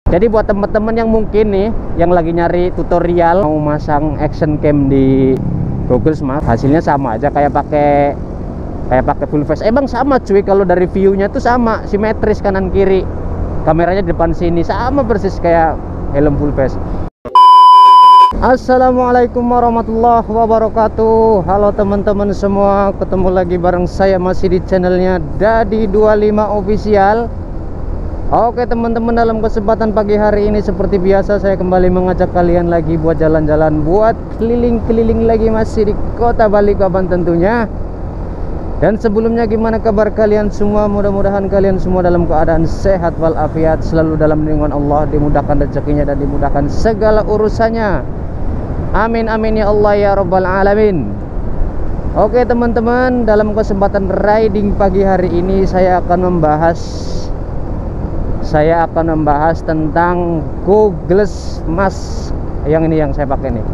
Jadi buat temen-temen yang mungkin nih yang lagi nyari tutorial mau masang action cam di Google Maps, hasilnya sama aja kayak pakai full face. Emang sama cuy, kalau dari view-nya tuh sama, simetris kanan kiri. Kameranya di depan sini sama persis kayak helm full face. Assalamualaikum warahmatullahi wabarakatuh. Halo teman-teman semua, ketemu lagi bareng saya masih di channelnya Dadi25 Official. Oke teman-teman, dalam kesempatan pagi hari ini seperti biasa saya kembali mengajak kalian lagi buat jalan-jalan, buat keliling-keliling lagi masih di kota Balikpapan tentunya. Dan sebelumnya gimana kabar kalian semua? Mudah-mudahan kalian semua dalam keadaan sehat walafiat, selalu dalam lindungan Allah, dimudahkan rezekinya dan dimudahkan segala urusannya. Amin amin ya Allah ya rabbal alamin. Oke teman-teman, dalam kesempatan riding pagi hari ini saya akan membahas tentang Google Mask. Yang ini yang saya pakai nih.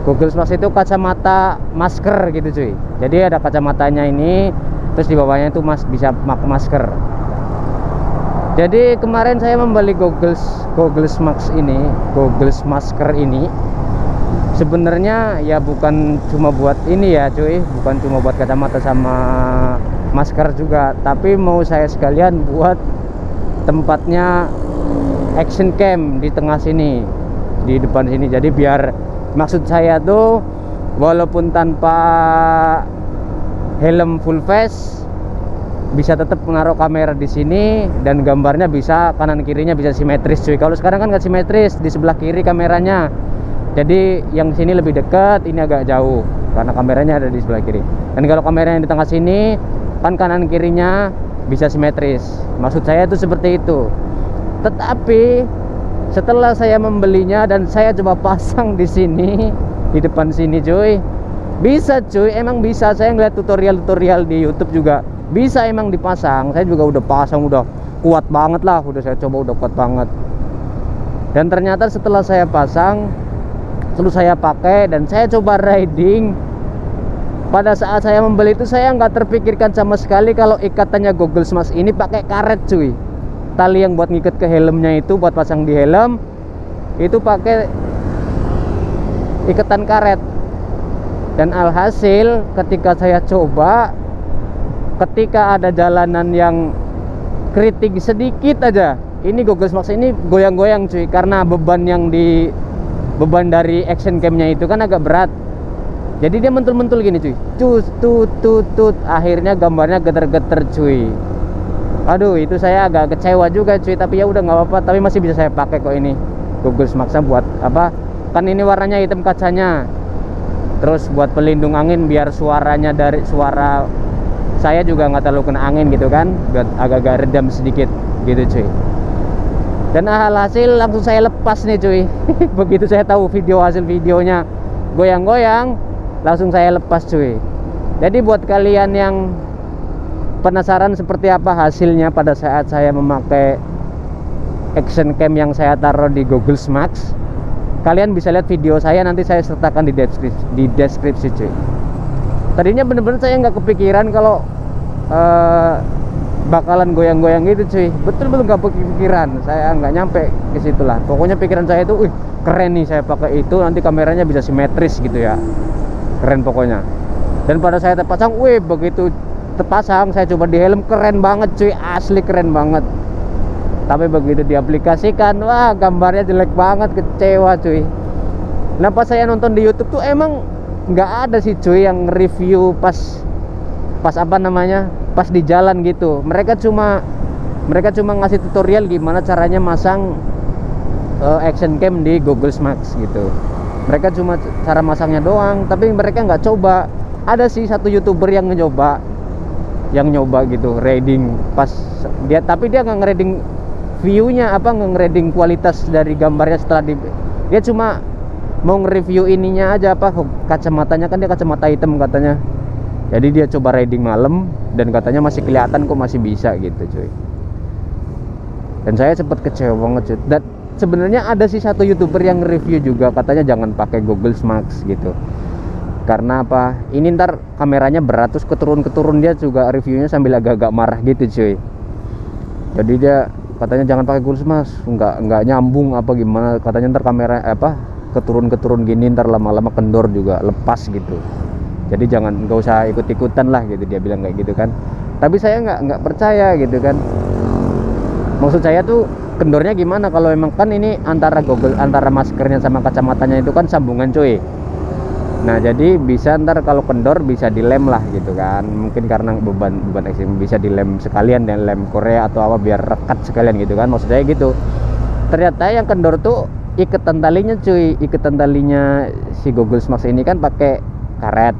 Google Mask itu kacamata masker gitu cuy. Jadi ada kacamatanya ini, terus di bawahnya itu bisa pakai masker. Jadi kemarin saya membeli Google Mask ini, Google Masker ini. Sebenarnya ya bukan cuma buat ini ya cuy, bukan cuma buat kacamata sama masker juga, tapi mau saya sekalian buat tempatnya action cam di tengah sini, di depan sini. Jadi biar, maksud saya tuh walaupun tanpa helm full face bisa tetap menaruh kamera di sini dan gambarnya bisa kanan kirinya bisa simetris cuy. Kalau sekarang kan nggak simetris, di sebelah kiri kameranya. Jadi yang sini lebih dekat, ini agak jauh karena kameranya ada di sebelah kiri. Dan kalau kameranya di tengah sini, kan kanan kirinya bisa simetris. Maksud saya itu seperti itu. Tetapi setelah saya membelinya dan saya coba pasang di sini, di depan sini cuy, bisa cuy, emang bisa. Saya ngeliat tutorial di YouTube juga bisa emang dipasang. Saya juga udah pasang, udah kuat banget lah, udah saya coba udah kuat banget. Dan ternyata setelah saya pasang, terus saya pakai dan saya coba riding, pada saat saya membeli itu saya nggak terpikirkan sama sekali kalau ikatannya Google Mask ini pakai karet cuy. Tali yang buat ngikat ke helmnya itu, buat pasang di helm itu pakai ikatan karet. Dan alhasil ketika saya coba, ketika ada jalanan yang kritik sedikit aja, ini Google Mask ini goyang-goyang cuy, karena beban dari action camnya itu kan agak berat. Jadi dia mentul-mentul gini cuy, tut, akhirnya gambarnya geter-geter cuy. Aduh, itu saya agak kecewa juga cuy, tapi ya udah nggak apa-apa, tapi masih bisa saya pakai kok ini Google Mask. Buat apa? Kan ini warnanya hitam kacanya. Terus buat pelindung angin biar suaranya dari suara saya juga nggak terlalu kena angin gitu kan, buat agak-agak redam sedikit gitu cuy. Dan hasil langsung saya lepas nih cuy. Begitu saya tahu hasil videonya goyang-goyang, langsung saya lepas cuy. Jadi buat kalian yang penasaran seperti apa hasilnya pada saat saya memakai action cam yang saya taruh di Google Mask, kalian bisa lihat video saya, nanti saya sertakan di deskripsi cuy. Tadinya bener-bener saya nggak kepikiran kalau bakalan goyang-goyang gitu cuy. Betul-betul nggak kepikiran, saya nggak nyampe ke situlah. Pokoknya pikiran saya itu, keren nih saya pakai itu, nanti kameranya bisa simetris gitu ya, keren pokoknya. Dan pada saya terpasang, begitu terpasang saya coba di helm, keren banget cuy, asli keren banget. Tapi begitu diaplikasikan, wah gambarnya jelek banget, kecewa cuy. Nah pas saya nonton di YouTube tuh emang nggak ada sih cuy yang review pas apa namanya, pas di jalan gitu. Mereka cuma ngasih tutorial gimana caranya masang action cam di Google Mask gitu. Mereka cuma cara masangnya doang, tapi mereka nggak coba. Ada sih satu YouTuber yang nyoba gitu riding pas dia, tapi dia nggak ngeriding view-nya, nggak ngeriding kualitas dari gambarnya setelah dia cuma mau nge-review ininya aja, kacamatanya, kan dia kacamata hitam katanya. Jadi dia coba riding malam dan katanya masih kelihatan kok, masih bisa gitu cuy. Dan saya sempat kecewa banget cuy. Dan sebenarnya ada sih satu YouTuber yang review juga, katanya jangan pakai Google Mask gitu. Karena apa? Ini ntar kameranya berat, terus keturun dia juga reviewnya sambil agak-agak marah gitu cuy. Jadi dia katanya jangan pakai Google Max, nggak nyambung apa gimana, katanya ntar kamera keturun gini, ntar lama-lama kendor juga lepas gitu. Jadi nggak usah ikut-ikutan lah gitu, dia bilang kayak gitu kan. Tapi saya nggak percaya gitu kan. Maksud saya tuh kendornya gimana kalau emang kan ini antara maskernya sama kacamatanya itu kan sambungan cuy. Nah jadi bisa ntar kalau kendor bisa dilem lah gitu kan. Mungkin karena beban ekstrim bisa dilem sekalian, dan lem Korea atau apa biar rekat sekalian gitu kan. Maksud saya gitu. Ternyata yang kendor tuh iketan talinya cuy. Iketan talinya si Google Max ini kan pakai karet.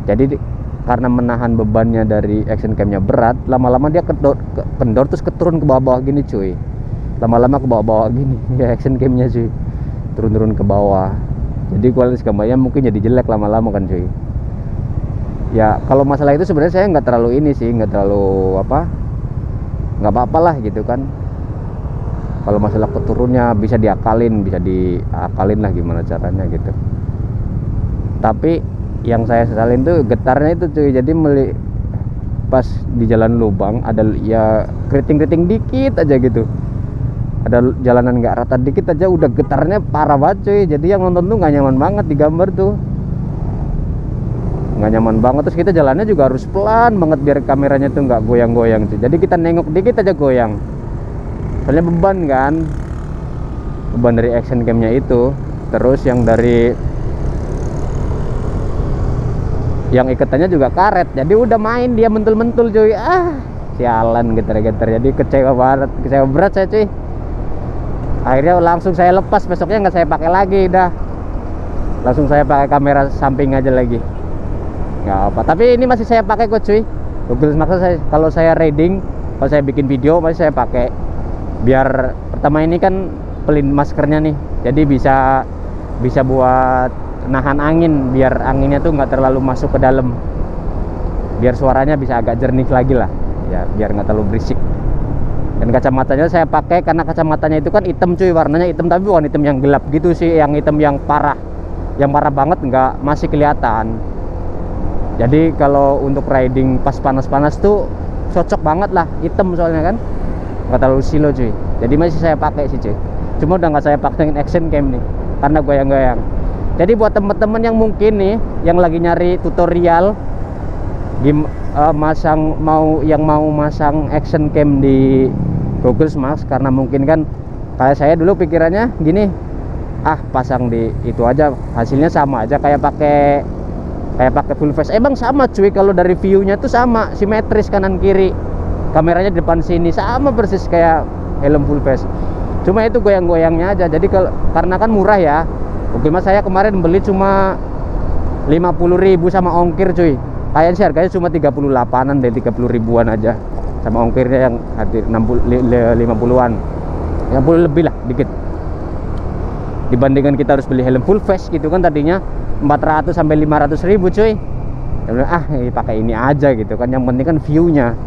Jadi karena menahan bebannya dari action camnya berat, lama-lama dia kendor terus keturun ke bawah-bawah gini cuy. Lama-lama ke bawah-bawah gini ya action camnya cuy, turun-turun ke bawah. Jadi kualitas gambarnya mungkin jadi jelek lama-lama kan cuy. Ya kalau masalah itu sebenarnya saya nggak terlalu nggak apa-apa lah gitu kan. Kalau masalah keturunnya bisa diakalin lah gimana caranya gitu. Tapi yang saya sesalin tuh getarnya itu cuy. Jadi pas di jalan lubang ada ya keriting dikit aja gitu, ada jalanan nggak rata dikit aja udah getarnya parah banget cuy. Jadi yang nonton tuh nggak nyaman banget di gambar tuh, nggak nyaman banget. Terus kita jalannya juga harus pelan banget biar kameranya tuh nggak goyang-goyang cuy. Jadi kita nengok dikit aja goyang, soalnya beban dari action camnya itu. Terus yang ikatannya juga karet, jadi udah main dia mentul-mentul cuy. Sialan getar-getar, jadi kecewa berat saya cuy. Akhirnya langsung saya lepas, besoknya nggak saya pakai lagi, udah langsung saya pakai kamera samping aja lagi, nggak apa. Tapi ini masih saya pakai kok cuy, Google Max saya. Kalau saya riding, kalau saya bikin video masih saya pakai, biar pertama ini kan pelin maskernya nih, jadi bisa buat nahan angin, biar anginnya tuh nggak terlalu masuk ke dalam, biar suaranya bisa agak jernih lagi lah ya, biar nggak terlalu berisik. Dan kacamatanya saya pakai karena kacamatanya itu kan hitam cuy, warnanya hitam tapi bukan hitam yang gelap gitu sih, yang hitam yang parah banget, nggak masih kelihatan. Jadi kalau untuk riding pas panas-panas tuh cocok banget lah, hitam soalnya kan nggak terlalu silo cuy. Jadi masih saya pakai sih cuy, cuma udah nggak saya pakai action cam nih karena goyang-goyang. Jadi buat teman-teman yang mungkin nih yang lagi nyari tutorial mau masang action cam di Google Max, karena mungkin kan kayak saya dulu pikirannya gini, pasang di itu aja hasilnya sama aja kayak pakai full face. Emang sama cuy, kalau dari view-nya tuh sama, simetris kanan kiri, kameranya di depan sini sama persis kayak helm full face. Cuma itu goyang-goyangnya aja. Jadi karena kan murah ya, Google Max saya kemarin beli cuma 50.000 sama ongkir cuy. Kayaknya sih harganya cuma 38-an deh, 30 ribuan aja sama ongkirnya yang hadir 50-an, 50 lebih lah dikit. Dibandingkan kita harus beli helm full face gitu kan, tadinya 400 sampai 500 ribu cuy. Pakai ini aja gitu kan. Yang penting kan viewsnya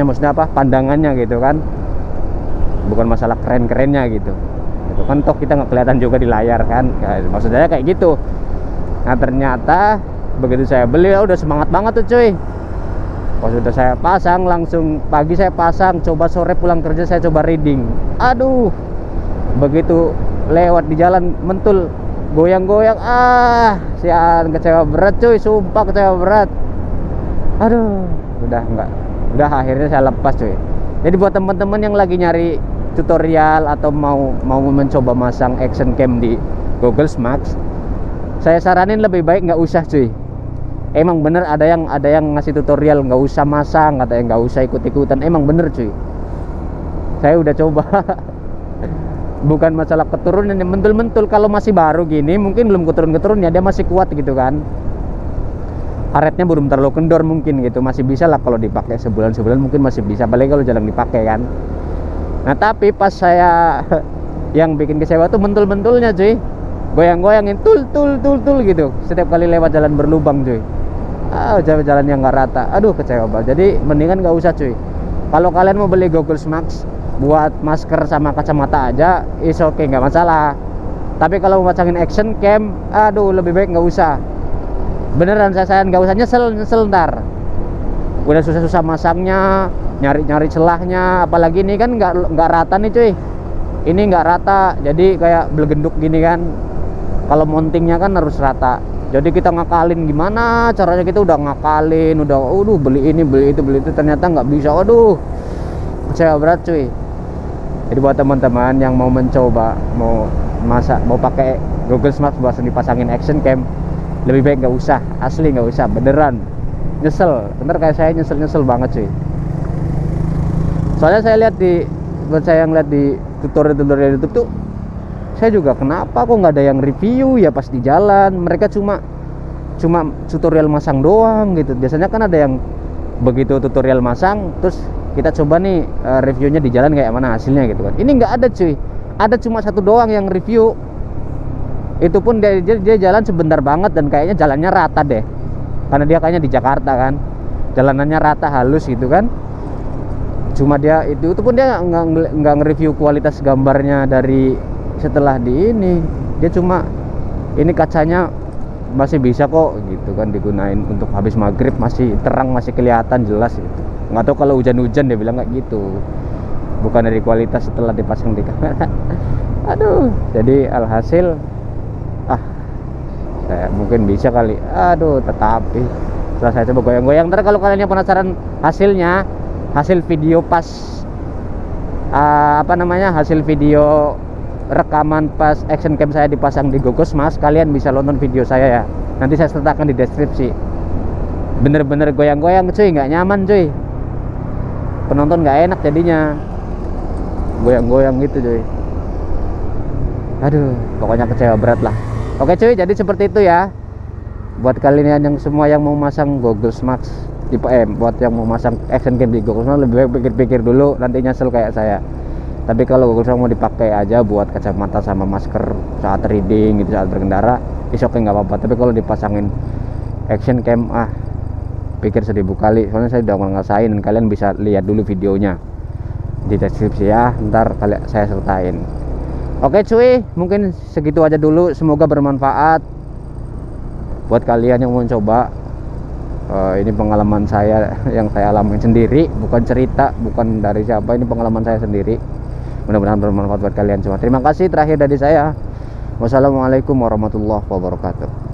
maksudnya apa? Pandangannya gitu kan. Bukan masalah keren-kerennya gitu. Itu kan toh kita nggak kelihatan juga di layar kan, maksud saya kayak gitu. Nah ternyata begitu saya beli udah semangat banget tuh cuy. Pas udah saya pasang, langsung pagi saya pasang, coba sore pulang kerja saya coba reading. Aduh, begitu lewat di jalan mentul goyang-goyang, sian, kecewa berat cuy, sumpah kecewa berat. Aduh, udah akhirnya saya lepas cuy. Jadi buat teman-teman yang lagi nyari tutorial atau mau mencoba masang action cam di Google Max, saya saranin lebih baik nggak usah cuy. Emang bener ada yang ngasih tutorial nggak usah masang, katanya nggak usah ikut-ikutan. Emang bener cuy, saya udah coba. Bukan masalah keturunan yang mentul-mentul, kalau masih baru gini mungkin belum keturun-keturunnya, dia masih kuat gitu kan, karetnya belum terlalu kendor mungkin gitu, masih bisa lah kalau dipakai sebulan mungkin masih bisa, apalagi kalau jarang dipakai kan. Nah tapi pas saya yang bikin kecewa tuh mentul-mentulnya cuy, goyang-goyangin tul gitu setiap kali lewat jalan berlubang cuy. Jalan yang nggak rata, aduh kecewa banget. Jadi mendingan nggak usah cuy. Kalau kalian mau beli Google Max buat masker sama kacamata aja, is oke, nggak masalah. Tapi kalau mau pasangin action cam, aduh lebih baik nggak usah. Beneran saya nggak usah nyesel ntar. Udah susah-susah masangnya, nyari celahnya. Apalagi ini kan nggak rata nih cuy, ini nggak rata, jadi kayak belegenduk gini kan. Kalau mountingnya kan harus rata, jadi kita ngakalin gimana caranya, kita udah ngakalin, udah beli ini beli itu, ternyata nggak bisa. Waduh, kecewa berat cuy. Jadi buat teman-teman yang mau mencoba, mau pakai Google Maps buat dipasangin action cam, lebih baik nggak usah, asli nggak usah, beneran nyesel. Bener kayak saya nyesel banget cuy. Soalnya saya lihat saya ngeliat di tutorial YouTube tuh, saya juga kenapa kok nggak ada yang review ya pas di jalan. Mereka cuma tutorial masang doang gitu. Biasanya kan ada yang begitu tutorial masang terus kita coba nih reviewnya di jalan kayak mana hasilnya gitu kan. Ini nggak ada cuy, ada cuma satu doang yang review. Itu pun dia jalan sebentar banget dan kayaknya jalannya rata deh, karena dia kayaknya di Jakarta kan, jalanannya rata halus gitu kan. Cuma dia itu pun dia nggak nge-review kualitas gambarnya dari setelah di ini. Dia cuma ini kacanya masih bisa kok gitu kan digunain untuk habis maghrib, masih terang, masih kelihatan jelas gitu. Nggak tahu kalau hujan-hujan dia bilang kayak gitu, bukan dari kualitas setelah dipasang di kamera. Aduh, jadi alhasil saya mungkin bisa kali. Aduh, tetapi setelah saya coba goyang-goyang, ntar kalau kalian yang penasaran hasilnya, hasil video pas hasil video rekaman pas action cam saya dipasang di Google Maps, kalian bisa nonton video saya ya, nanti saya sertakan di deskripsi. Bener-bener goyang-goyang cuy, nggak nyaman cuy, penonton nggak enak jadinya, goyang-goyang gitu cuy. Aduh, pokoknya kecewa berat lah. Oke cuy, jadi seperti itu ya. Buat kalian yang semua yang mau masang Google Maps di buat yang mau masang action cam di Google Maps, lebih baik pikir-pikir dulu, nanti nyesel kayak saya. Tapi kalau Google Maps mau dipakai aja buat kacamata sama masker saat reading gitu, saat berkendara, oke nggak apa-apa. Tapi kalau dipasangin action cam, pikir 1000 kali. Soalnya saya udah ngerasain, dan kalian bisa lihat dulu videonya di deskripsi ya, ntar saya sertain. Oke cuy, mungkin segitu aja dulu, semoga bermanfaat buat kalian yang mau coba. Ini pengalaman saya yang saya alami sendiri, bukan cerita, bukan dari siapa, ini pengalaman saya sendiri. Mudah-mudahan bermanfaat buat kalian semua. Terima kasih, terakhir dari saya. Wassalamualaikum warahmatullahi wabarakatuh.